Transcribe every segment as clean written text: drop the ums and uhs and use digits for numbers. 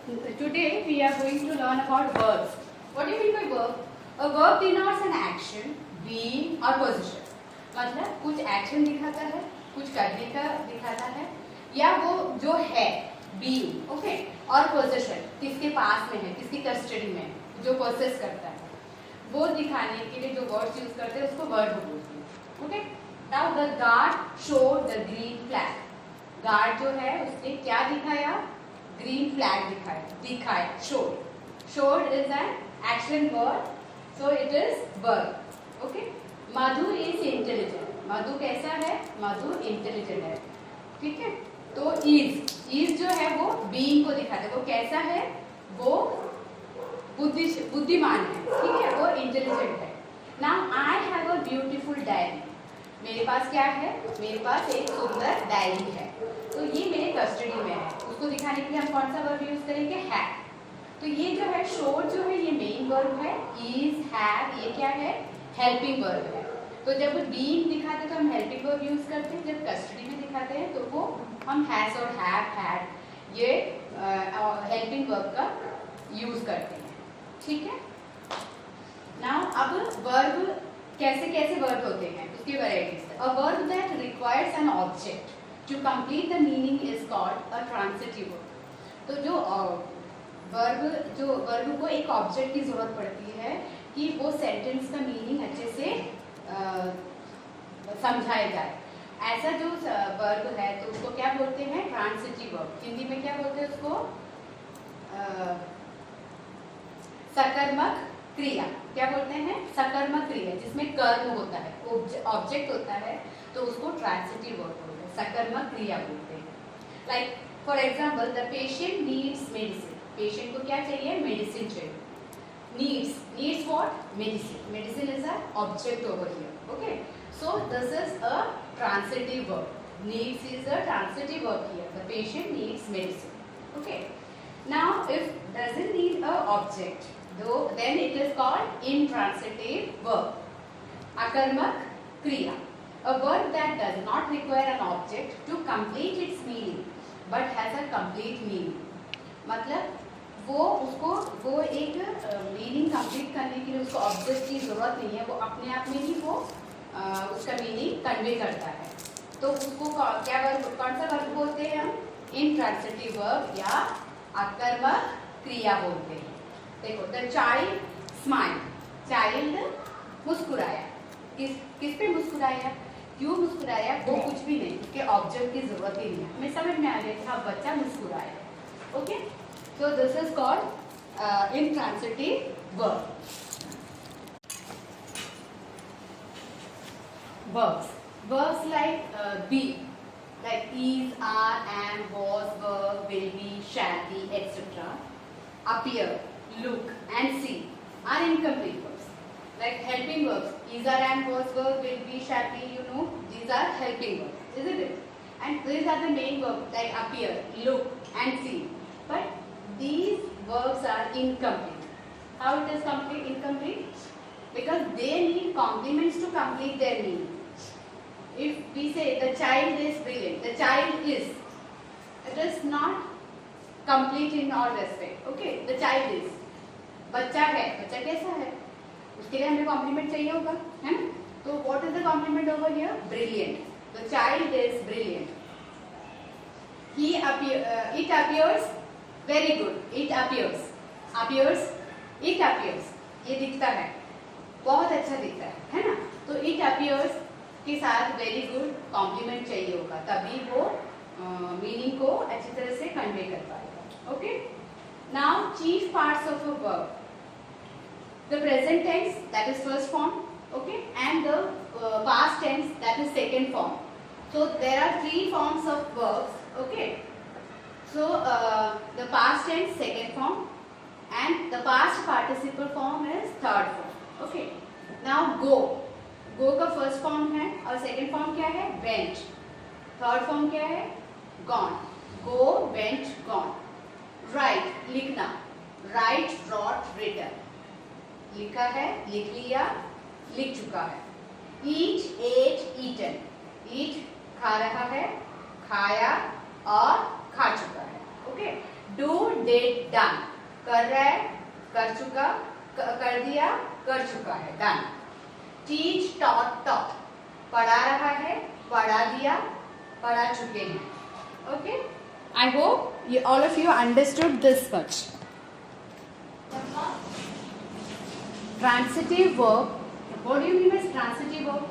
Today we are going to learn about verbs. What do you mean by verb? A verb denotes an action, being or position. मतलब कुछ action दिखाता है, कुछ करने का दिखाता है, या वो जो है being, ओके, और पोजेशन किसके पास में है, किसकी कस्टडी में है, जो प्रोसेस करता है, वो दिखाने के लिए जो वर्ड्स यूज करते हैं उसको वर्ब बोलते हैं. Okay. Now the guard showed the green flag. Guard जो है उसने क्या दिखाया? ग्रीन फ्लैग दिखाया. Showed is an action word, so it is verb. Okay. Madhu is intelligent. Madhu कैसा है? मधु इंटेलिजेंट है. ठीक है. तो इज जो है वो बीइंग को दिखाता है. वो कैसा है? वो बुद्धिमान है. ठीक है. वो इंटेलिजेंट है. Now I have a beautiful diary. मेरे पास क्या है? मेरे पास एक सुंदर डायरी है. तो ये मेरे कस्टडी में है. उसको दिखाने के लिए हम कौन सा वर्ब यूज करेंगे? हैव. तो ये जो है शोड जो है ये मेन वर्ब है. इज, हैव ये क्या है? हेल्पिंग वर्ब है. तो जब बीइंग दिखाते हैं तो हम हेल्पिंग वर्ब यूज करते हैं. जब कस्टडी में दिखाते हैं तो वो हम हैज और हैव, हैड ये हेल्पिंग वर्ब का यूज करते हैं. ठीक है. नाउ अब वर्ब कैसे कैसे वर्ब होते हैं उसकी varieties. A verb that requires an object to complete the meaning is called a transitive verb. तो जो वर्ब को एक ऑब्जेक्ट की जरूरत पड़ती है कि वो सेंटेंस का मीनिंग अच्छे से समझाया जाए. ऐसा जो वर्ब है तो उसको क्या बोलते हैं? Transitive verb. हिंदी में क्या बोलते हैं उसको? सकर्मक क्रिया. क्या बोलते हैं? सकर्मक क्रिया जिसमें कर्म होता है, ऑब्जेक्ट होता है, तो उसको ट्रांसिटिव वर्ब बोलते हैं, सकर्मक क्रिया बोलते हैं. Like for example the patient needs medicine. Patient को क्या चाहिए? मेडिसिन चाहिए. Needs what? Medicine. Medicine is a object over here. Okay. So this is a transitive verb. Needs is a transitive verb here. The patient needs medicine. Okay. Now if doesn't need a object, though then it is called intransitive verb. Akarmak kriya. A verb that does not require an object to complete its meaning, but has a complete meaning. मतलब वो एक meaning complete करने के लिए उसको object की जरूरत नहीं है. वो अपने आप में ही वो उसका मीनिंग कन्वे करता है. तो उसको क्या वर्ब, कौन सा वर्ब बोलते हैं हम? इंट्रांसिटिव वर्ब या आकर्मक क्रिया बोलते हैं. देखो द चाइल्ड स्माइल. चाइल्ड मुस्कुराया. किस पे मुस्कुराया? क्यों मुस्कुराया? वो कुछ भी नहीं, उसके ऑब्जेक्ट की जरूरत ही नहीं है. हमें समझ में आ गया था बच्चा मुस्कुराया. Okay. So this is called intransitive verb. Verbs like be, like is, are, am, was, were, will be, shall be, etc. Appear, look, and see are incomplete verbs. Like helping verbs, is, are, am, was, were, will be, shall be. You know, these are helping verbs, isn't it? And these are the main verbs like appear, look, and see. But these verbs are incomplete. How it is incomplete? Because they need complements to complete their meaning. If we say the child is brilliant, the child is, it is not complete in all respect. Okay, the child is. बच्चा है, बच्चा कैसा है? उसके लिए हमें complement चाहिए होगा, है ना? तो what is the complement over here? Brilliant. The child is brilliant. It appears very good. It appears. It appears. ये दिखता है, बहुत अच्छा दिखता है ना? तो it appears के साथ वेरी गुड कॉम्प्लीमेंट चाहिए होगा, तभी वो मीनिंग को अच्छी तरह से कन्वे कर पाएगा. Okay. Now chief parts of a verb. The present tense that is first form, okay, and the past tense that is second form. So there are 3 forms of verbs. Okay. So the past tense second form and the past participle form is third form. Okay. Now go का first form है और second form क्या है? Went. Third form क्या है? Gone. Go, went, gone. Write लिखना. Write, wrote, written. लिखा है, लिख लिया, लिख चुका है. ईट, एट, ईटन. ईट खा रहा है, खाया और खा चुका है. ओके. डू डिड डन, कर रहा है, कर चुका, कर दिया, कर चुका है, डन। टीच टॉट टॉट, पढ़ा रहा है, पढ़ा दिया, पढ़ा चुके हैं। Okay, I hope all of you understood this much. Transitive verb, what do you mean by transitive verb?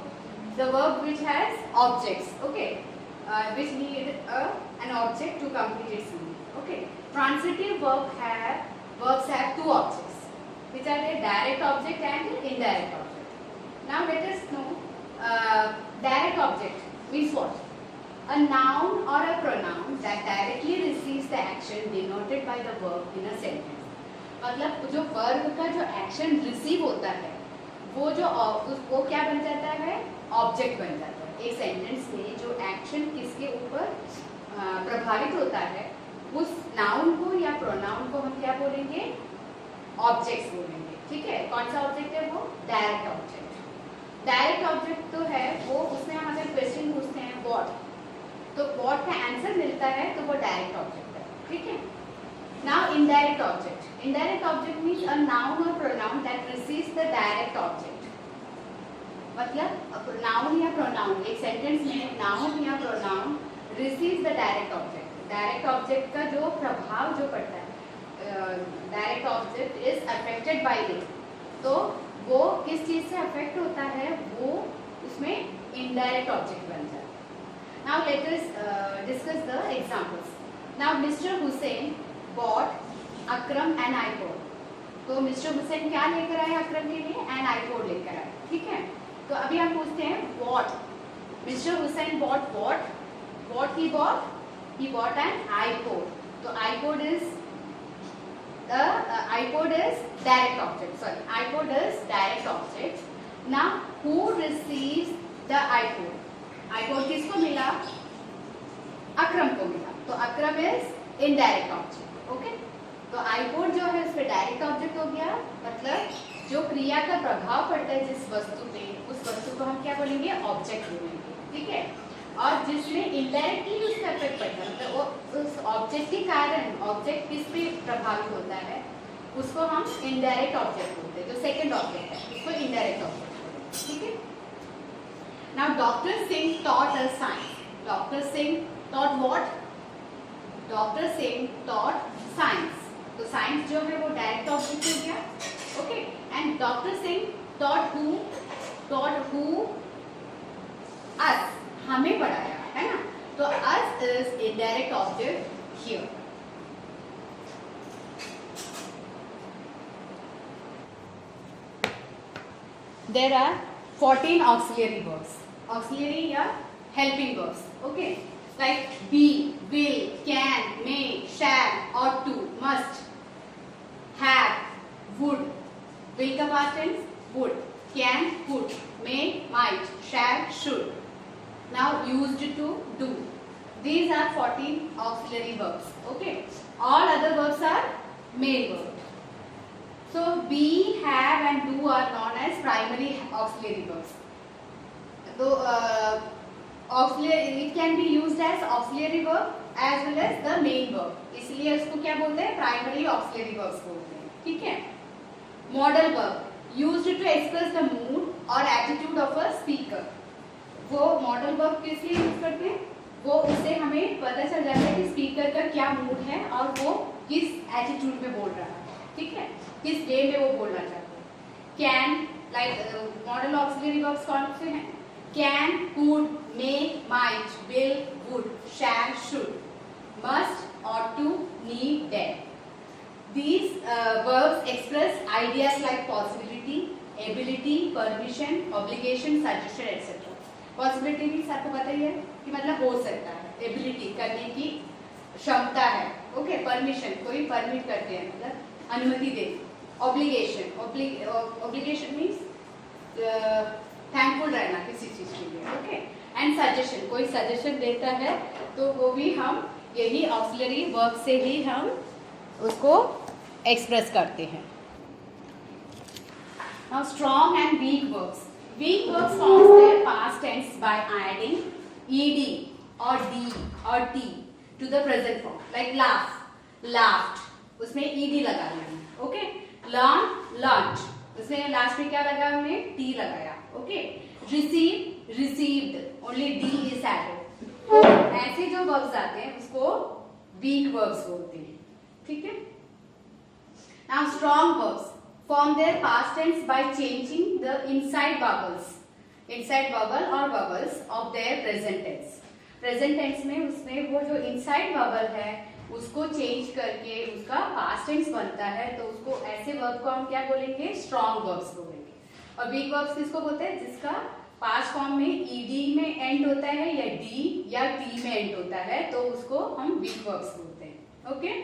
The verb which has objects, okay, which need an object to complete its meaning. Okay, transitive verbs have two objects, which are the direct object and the indirect object. Now let us know direct object means what? A noun or a pronoun that directly receives the action denoted by the verb in a sentence. मतलब जो verb का जो action receive होता है वो क्या बन जाता है, ऑब्जेक्ट बन जाता है। एक सेंटेंस में जो एक्शन किसके ऊपर प्रभावित होता है उस नाउन को या प्रोनाउन को हम क्या बोलेंगे, ऑब्जेक्ट्स बोलेंगे। ठीक है, कौन सा ऑब्जेक्ट है वो, डायरेक्ट ऑब्जेक्ट। डायरेक्ट ऑब्जेक्ट तो है वो, उसमें हम अगर क्वेश्चन पूछते हैं व्हाट, तो व्हाट का आंसर मिलता है तो वो डायरेक्ट ऑब्जेक्ट है। ठीक है, now indirect object. Indirect object means a noun or pronoun that receives the direct object. मतलब noun या pronoun, एक sentence में noun या pronoun receives the direct object. Direct object का जो प्रभाव जो पड़ता है, direct object is affected by it. तो वो किस चीज से affect होता है, वो उसमें indirect object बन जाता है। Now let us discuss the examples. Now Mr. Hussain bought Akram N iPod. तो मिस्टर हुसैन क्या लेकर आए अक्रम के लिए, एन आईपोड लेकर आए। ठीक है, तो अभी हम पूछते हैं what, Mister Hussain bought what he bought an iPod. तो iPod is direct object, sorry iPod is direct object. Now who receives the iPod, iPod किसको मिला, अक्रम को मिला, तो Akram is indirect object. Okay, तो आईपोड जो है उस पर डायरेक्ट ऑब्जेक्ट हो गया, मतलब जो क्रिया का प्रभाव पड़ता है जिस वस्तु पे, उस वस्तु को हम क्या बोलेंगे, ऑब्जेक्ट बोलेंगे। ठीक है, और जिसमें इनडायरेक्टली उसका इफेक्ट पड़ता है, मतलब वो उस ऑब्जेक्ट के कारण ऑब्जेक्ट किस पे प्रभावित होता है, उसको हम इनडायरेक्ट ऑब्जेक्ट बोलते हैं। जो सेकंड ऑब्जेक्ट है उसको इनडायरेक्ट ऑब्जेक्ट बोलते हैं। ठीक है, now doctor Singh taught us science. Doctor Singh taught what, doctor Singh taught science. तो साइंस जो है वो डायरेक्ट ऑब्जेक्ट हो गया। Okay, and doctor Singh taught who us, हमें पढ़ाया, है ना, तो us is indirect object here. There are 14 auxiliary verbs, auxiliary या helping verbs. Okay, like be, will, can, may, shall, ought to, must, have, would. Will का past tense would, can, could, may, might, shall, should. Now used to, do. These are 14 auxiliary verbs. Okay, all other verbs are main verbs. So be, have and do are known as primary auxiliary verbs. So auxiliary, it can be used as auxiliary verb as well as the main verb. इसलिए इसको क्या बोलते हैं, primary auxiliary verbs बोलते हैं। ठीक है, modal verb used to express the mood और एटीट्यूड ऑफ अ स्पीकर। वो मॉडल वर्ब किस लिए यूज करते हैं, वो उससे हमें पता चल जाता है कि स्पीकर का क्या मूड है और वो किस एटीट्यूड में बोल रहा है। ठीक है, किस वे में वो बोलना चाहते हैं। Can, like modal auxiliary verbs कौन से हैं, can, could, may, might, will, would, shall, should, must, ought to, need, dare. These verbs express ideas like possibility, ability, permission, obligation, suggestion, etc. Possibility means आपको पता ही है कि मतलब हो सकता है, ability करने की क्षमता है। ओके, परमिशन कोई परमिट करते हैं मतलब अनुमति दे। ऑब्लिगेशन मीन्स थैंकफुल रहना किसी चीज के लिए। ओके, एंड सजेशन, कोई सजेशन देता है तो वो भी हम यही ऑक्सिलरी वर्ब से ही हम उसको एक्सप्रेस करते हैं। Now strong and weak verbs. Weak verbs forms their past tense by adding ed or d or t to the present form, like laugh. Laughed, उसमें ईडी लगा लिया। ओके, लर्न, लर्न्ड, उसमें last में क्या लगा, हमने टी लगाया। Okay, receive, received, only D is added. तो ऐसे जो वर्ब्स आते हैं उसको वीक वर्ब्स बोलते हैं। ठीक है, now strong verbs form their past tense by changing the inside vowels or vowels of their present tense। present tense में उसमें वो जो inside vowel है उसको चेंज करके उसका past tense बनता है, तो उसको ऐसे वर्ब को हम क्या बोलेंगे, स्ट्रॉन्ग वर्ब्स बोलेंगे। और वीक वर्ब्स किसको बोलते हैं, जिसका पास्ट फॉर्म में ईडी में एंड होता है या डी या टी में एंड होता है, तो उसको हम वीक वर्ब्स बोलते हैं। ओके,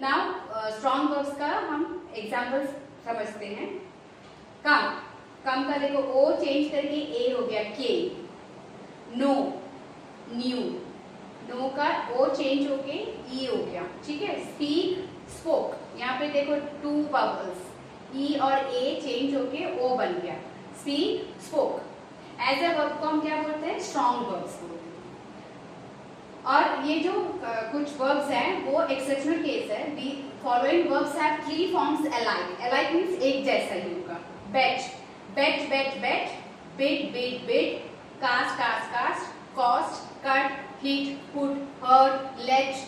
नाउ स्ट्रॉन्ग वर्ब्स का हम एग्जांपल्स समझते हैं। कम, कम का देखो ओ चेंज करके ए हो गया के। नो, न्यू, नो का ओ चेंज होके ई हो गया। ठीक है, स्पीक, स्पोक, यहाँ पे देखो टू वावल्स ई और ए चेंज होके ओ बन गया, speak, spoke. As a verb को हम क्या बोलते हैं, स्ट्रॉन्ग वर्ब्स बोलते हैं। और ये जो कुछ वर्ब्स हैं वो एक्सेप्शनल केस है। The following verbs have 3 forms alike. Alike means एक जैसा ही होगा। Bet, bet bet bet, bit bit bit, cast cast cast, cost, cut, hit, put, hurt, let,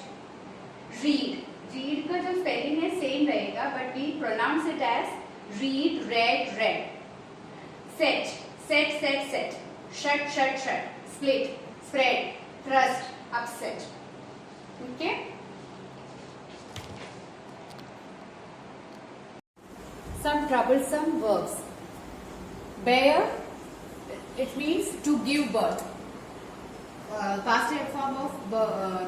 read. Read का जो स्पेलिंग है सेम रहेगा, but we pronounce it as read, read, read. Set, set set set, shut shut shut, split, spread, thrust, upset। okay, some troublesome verbs। bear, it means to give birth। past form of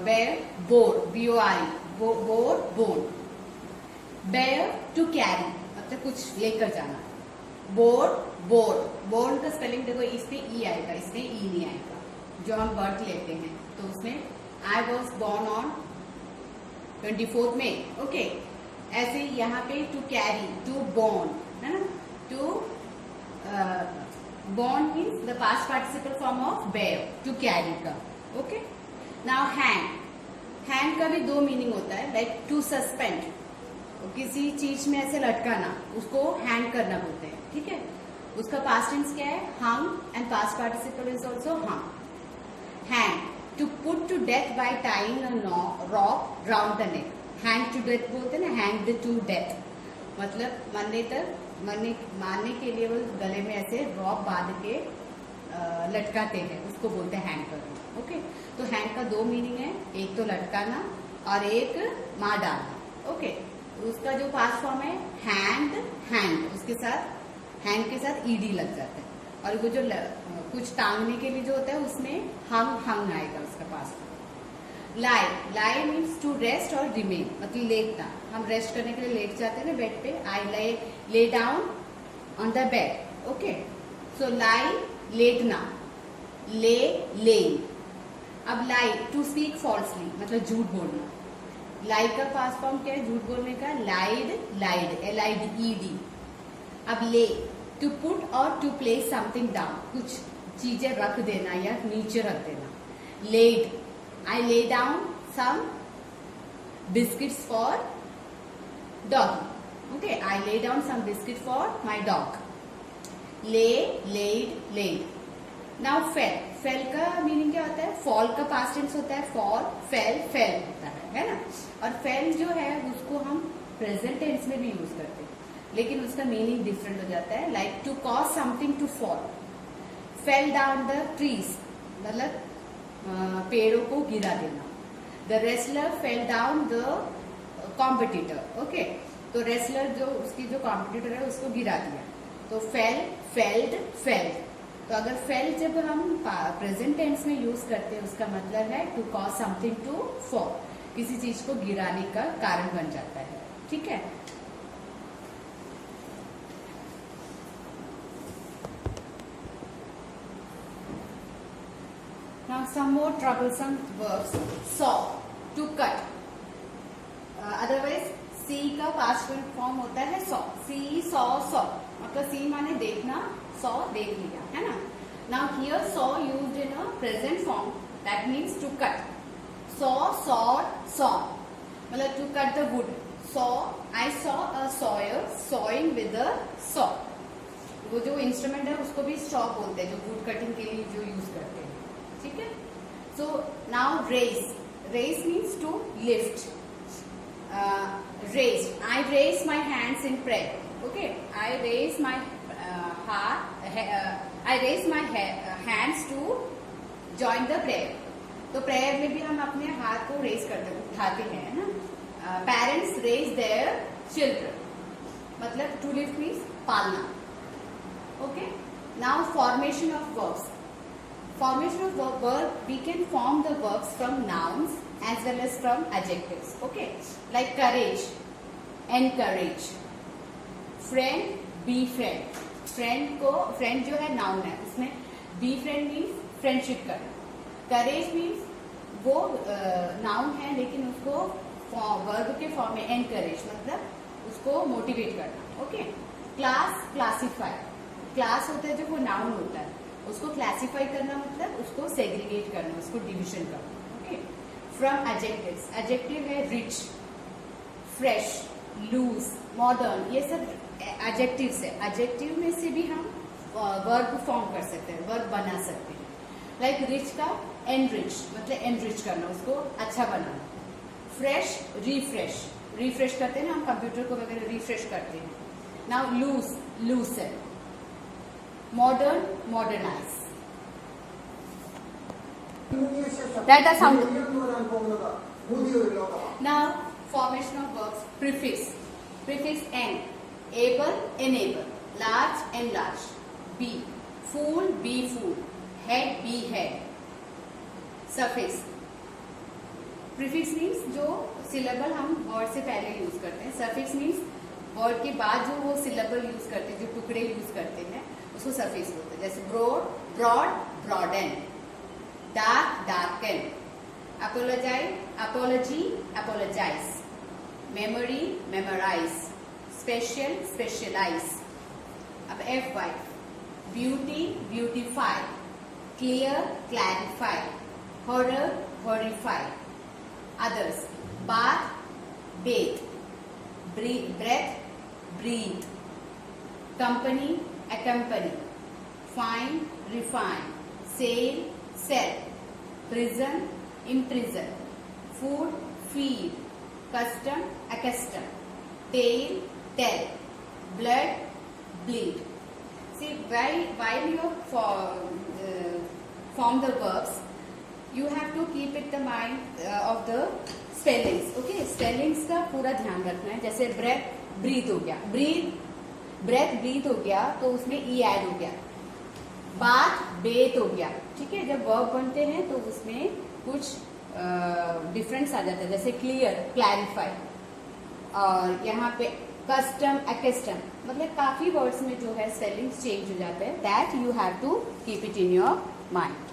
bear, bore, b-o-r-e, bore, bone। bear, to carry, मतलब कुछ लेकर जाना। bore, bore, bore का spelling देखो, इसमें ई आएगा, इसमें ई नहीं आएगा। जो हम बर्थ लेते हैं तो उसमें I was born on 24 May. Okay, ऐसे यहाँ पे टू कैरी, टू बॉर्न है ना, to born means the past participle form of bear, to carry का। ओके, नाउ हैंग, हैंग का भी 2 मीनिंग होता है, लाइक टू सस्पेंड, किसी चीज में ऐसे लटकाना, उसको हैंग करना बोलते हैं। ठीक है, उसका पास्ट टेंस क्या है, hung, and past participle is also hung. hang, to put to death by tying a rope round the neck। hang to death बोलते हैं ना, hanged to death, मतलब मारने के लिए वो गले में ऐसे रॉप बांध के लटकाते हैं, उसको बोलते हैं हैंग करना। ओके, तो हैंग का 2 मीनिंग है, एक तो लटकाना और एक मार डालना। ओके, उसका जो पास्ट फॉर्म है हैंड, हैंग, उसके साथ हैंग के साथ ईडी लग जाता है। और वो जो कुछ टांगने के लिए जो होता है उसमें हंग, हंग आएगा उसका पास। लाई, लाई मीन्स टू रेस्ट और रिमेन, मतलब लेटना। हम रेस्ट करने के लिए लेट जाते हैं ना बेड पे, I lay down on the bed. Okay, so lie, लेटना, ले, लेइंग। अब लाई, टू स्पीक फॉल्सली, मतलब झूठ बोलना। लाई का पास्ट फॉर्म क्या है, झूठ बोलने का, लाइड, लाइड, LIDED। अब ले, टू पुट और टू प्लेस समथिंग डाउन, कुछ चीजें रख देना या नीचे रख देना। Laid, I lay down some biscuits for dog. Okay, I lay down some biscuit for my dog. Lay, laid, laid. Now fell, fell का मीनिंग क्या होता है, फॉल का पास्ट टेंस होता है, फॉल, फेल, फेल होता है ना। और फेल जो है उसको हम प्रेजेंट टेंस में भी यूज करते हैं, लेकिन उसका मीनिंग डिफरेंट हो जाता है। Like to cause something to fall, fell down the trees, मतलब पेड़ों को गिरा देना। The wrestler fell down the competitor. Okay, तो रेसलर जो उसकी जो कॉम्पिटिटर है उसको गिरा दिया, तो फेल, फेल्ड, फेल्ड। तो अगर फेल जब हम प्रेजेंट टेंस में यूज करते हैं उसका मतलब है to cause something to fall, किसी चीज को गिराने का कारण बन जाता है। ठीक है, now some more troublesome verbs। saw, to cut, otherwise see का past form होता है saw, see, saw, saw, मतलब see माने देखना, saw देख लिया, है ना। now here saw used in a present form, that means to cut। saw, sawed, sawn। मतलब to cut the wood, saw, I saw a sawyer sawing with a saw. वो जो इंस्ट्रूमेंट है उसको भी सॉ बोलते हैं, जो वुड कटिंग के लिए जो यूज करते हैं, ठीक है। So now raise, raise means to lift, raise, I raise my hands in prayer, okay, I raise my I raise my hands to join the prayer। तो प्रेयर में भी हम अपने हाथ को रेज करते हैं, उठाते हैं ना। पेरेंट्स रेज देयर चिल्ड्रन, मतलब टू लिफ्ट मीन्स पालना, okay. Now formation of verbs, formation of verb, we can form the verbs from nouns as well as from adjectives, okay, like courage, encourage, friend, befriend। friend को, friend जो है noun है, उसमें befriend means friendship करना, courage means वो noun है लेकिन उसको verb के फॉर्म में encourage, मतलब उसको मोटिवेट करना, ओके। क्लास, क्लासीफाई, क्लास होता है जो वो नाउन होता है, उसको क्लासिफाई करना मतलब उसको सेग्रीगेट करना, उसको डिविजन करना, ओके। फ्रॉम एडजेक्टिव्स, एडजेक्टिव है रिच, फ्रेश, लूज, मॉडर्न, ये सब एडजेक्टिव्स है। एडजेक्टिव में से भी हम वर्ब फॉर्म कर सकते हैं, वर्ब बना सकते हैं। लाइक रिच का एनरिच, मतलब एनरिच करना, उसको अच्छा बनाना। फ्रेश, रिफ्रेश, रिफ्रेश करते हैं ना हम, कंप्यूटर को वगैरह रिफ्रेश करते हैं। Now loose, loosen, modern, modernize, that are sound। Now formation of verbs, prefix, prefix n, able, enable, large, enlarge, be, fool, be fool, head, be head, suffix, prefix means जो syllable हम word से पहले use करते हैं, suffix means word के बाद जो वो syllable यूज करते हैं, जो टुकड़े यूज करते हैं उसको सफिक्स बोलते हैं। जैसे broad, broad, broaden, dark, darken, apologise, apology, apologise, memory, memorise, special, specialise. अब F Y, beauty, beautify, clear, clarify, horror, horrify, others, bath, bathe, breath, breathe, company, accompany, fine, refine, sail, sell, prison, imprison, food, feed, custom, accustom, tale, tell, blood, bleed। See, while you form the verbs, you have to keep it the mind of the spellings, okay। spellings का पूरा ध्यान रखना है। जैसे breath, breathe हो गया, breathe, breath, breathe हो गया तो उसमें ई ऐड हो गया। बाथ, बेथ हो गया, ठीक है। जब वर्ब बनते हैं तो उसमें कुछ डिफरेंस आ जाता है, जैसे क्लियर, क्लैरिफाई, और यहाँ पे कस्टम, एक्स्टम, मतलब काफी वर्ड्स में जो है स्पेलिंग चेंज हो जाता है। That you have to keep it in your mind.